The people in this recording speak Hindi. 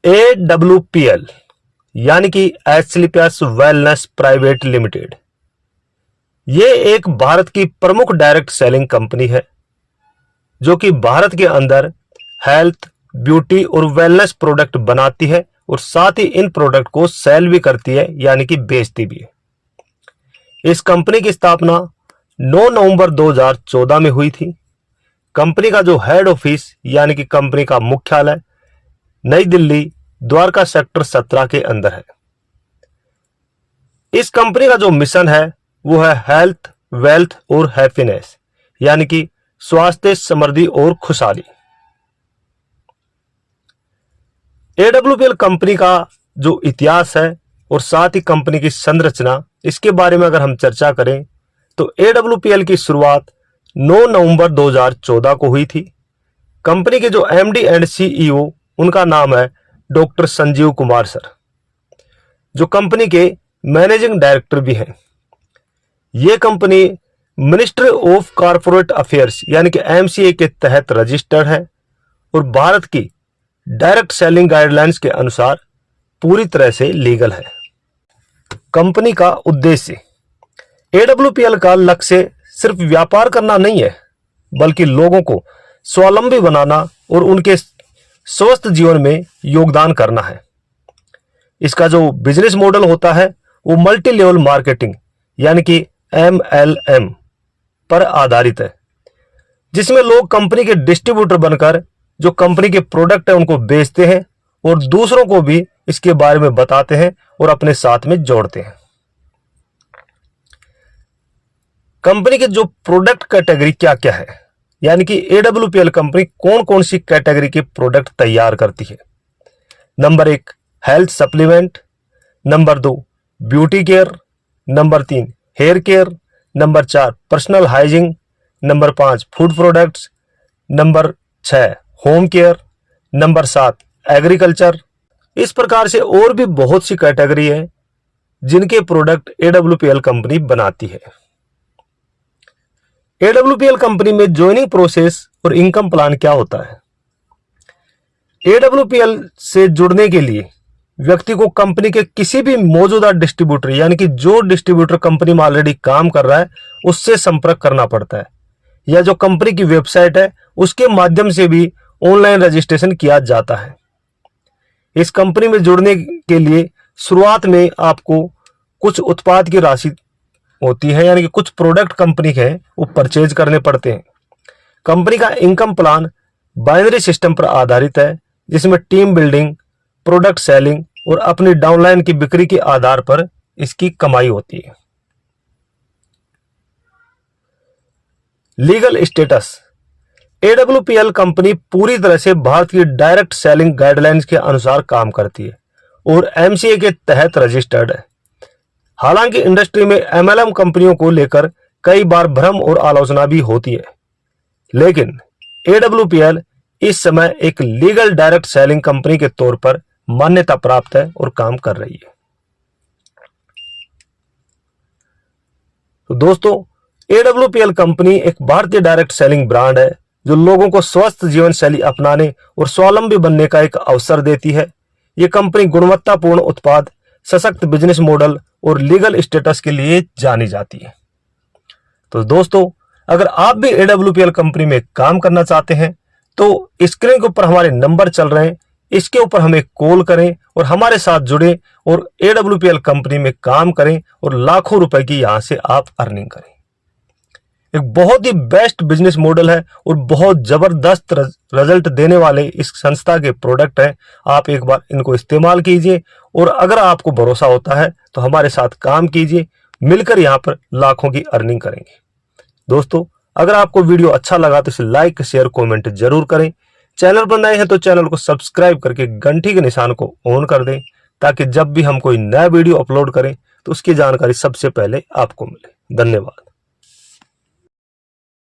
AWPL यानी कि एस्क्लेपियस वेलनेस प्राइवेट लिमिटेड, ये एक भारत की प्रमुख डायरेक्ट सेलिंग कंपनी है जो कि भारत के अंदर हेल्थ, ब्यूटी और वेलनेस प्रोडक्ट बनाती है और साथ ही इन प्रोडक्ट को सेल भी करती है यानी कि बेचती भी है। इस कंपनी की स्थापना 9 नवंबर 2014 में हुई थी। कंपनी का जो हेड ऑफिस यानी कि कंपनी का मुख्यालय नई दिल्ली द्वारका सेक्टर 17 के अंदर है। इस कंपनी का जो मिशन है वो है हेल्थ, वेल्थ और हैप्पीनेस यानी कि स्वास्थ्य, समृद्धि और खुशहाली। AWPL कंपनी का जो इतिहास है और साथ ही कंपनी की संरचना, इसके बारे में अगर हम चर्चा करें तो AWPL की शुरुआत 9 नवंबर 2014 को हुई थी। कंपनी के जो MD एंड CEO उनका नाम है डॉक्टर संजीव कुमार सर, जो कंपनी के मैनेजिंग डायरेक्टर भी हैं। ये company ministry of corporate affairs यानी कि MCA के तहत रजिस्टर्ड है और भारत की डायरेक्ट सेलिंग गाइडलाइंस के अनुसार पूरी तरह से लीगल है। कंपनी का उद्देश्य, AWPL का लक्ष्य सिर्फ व्यापार करना नहीं है बल्कि लोगों को स्वावलंबी बनाना और उनके स्वस्थ जीवन में योगदान करना है। इसका जो बिजनेस मॉडल होता है वो मल्टी लेवल मार्केटिंग यानी कि MLM पर आधारित है, जिसमें लोग कंपनी के डिस्ट्रीब्यूटर बनकर जो कंपनी के प्रोडक्ट है उनको बेचते हैं और दूसरों को भी इसके बारे में बताते हैं और अपने साथ में जोड़ते हैं। कंपनी के जो प्रोडक्ट कैटेगरी क्या क्या है, यानी कि AWPL कंपनी कौन कौन सी कैटेगरी के प्रोडक्ट तैयार करती है। Number 1 health supplement, number 2 beauty care, number 3 hair care, number 4 personal hygiene, number 5 food products, number 6 home care, number 7 agriculture. इस प्रकार से और भी बहुत सी कैटेगरी है जिनके प्रोडक्ट AWPL कंपनी बनाती है। AWPL कंपनी में ज्वाइनिंग प्रोसेस और इनकम प्लान क्या होता है। AWPL से जुड़ने के लिए व्यक्ति को कंपनी के किसी भी मौजूदा डिस्ट्रीब्यूटर यानी कि जो डिस्ट्रीब्यूटर कंपनी में ऑलरेडी काम कर रहा है उससे संपर्क करना पड़ता है, या जो कंपनी की वेबसाइट है उसके माध्यम से भी ऑनलाइन रजिस्ट्रेशन किया जाता है। इस कंपनी में जुड़ने के लिए शुरुआत में आपको कुछ उत्पाद की राशि होती है यानी कि कुछ प्रोडक्ट कंपनी के वो परचेज करने पड़ते हैं। कंपनी का इनकम प्लान बाइनरी सिस्टम पर आधारित है जिसमें टीम बिल्डिंग, प्रोडक्ट सेलिंग और अपनी डाउनलाइन की बिक्री के आधार पर इसकी कमाई होती है। लीगल स्टेटस, AWPL कंपनी पूरी तरह से भारत की डायरेक्ट सेलिंग गाइडलाइंस के अनुसार काम करती है और MCA के तहत रजिस्टर्ड है। हालांकि इंडस्ट्री में MLM कंपनियों को लेकर कई बार भ्रम और आलोचना भी होती है, लेकिन AWPL इस समय एक लीगल डायरेक्ट सेलिंग कंपनी के तौर पर मान्यता प्राप्त है और काम कर रही है। तो दोस्तों, AWPL कंपनी एक भारतीय डायरेक्ट सेलिंग ब्रांड है जो लोगों को स्वस्थ जीवन शैली अपनाने और स्वावलंबी बनने का एक अवसर देती है। ये कंपनी गुणवत्तापूर्ण उत्पाद, सशक्त बिजनेस मॉडल और लीगल स्टेटस के लिए जानी जाती है। तो दोस्तों, अगर आप भी AWPL कंपनी में काम करना चाहते हैं तो स्क्रीन के ऊपर हमारे नंबर चल रहे हैं, इसके ऊपर हमें कॉल करें और हमारे साथ जुड़े और AWPL कंपनी में काम करें और लाखों रुपए की यहां से आप अर्निंग करें। एक बहुत ही बेस्ट बिजनेस मॉडल है और बहुत जबरदस्त रिजल्ट देने वाले इस संस्था के प्रोडक्ट हैं। आप एक बार इनको इस्तेमाल कीजिए और अगर आपको भरोसा होता है तो हमारे साथ काम कीजिए, मिलकर यहाँ पर लाखों की अर्निंग करेंगे। दोस्तों, अगर आपको वीडियो अच्छा लगा तो इसे लाइक, शेयर, कमेंट जरूर करें। चैनल पर नए हैं तो चैनल को सब्सक्राइब करके घंटी के निशान को ऑन कर दें ताकि जब भी हम कोई नया वीडियो अपलोड करें तो उसकी जानकारी सबसे पहले आपको मिले। धन्यवाद।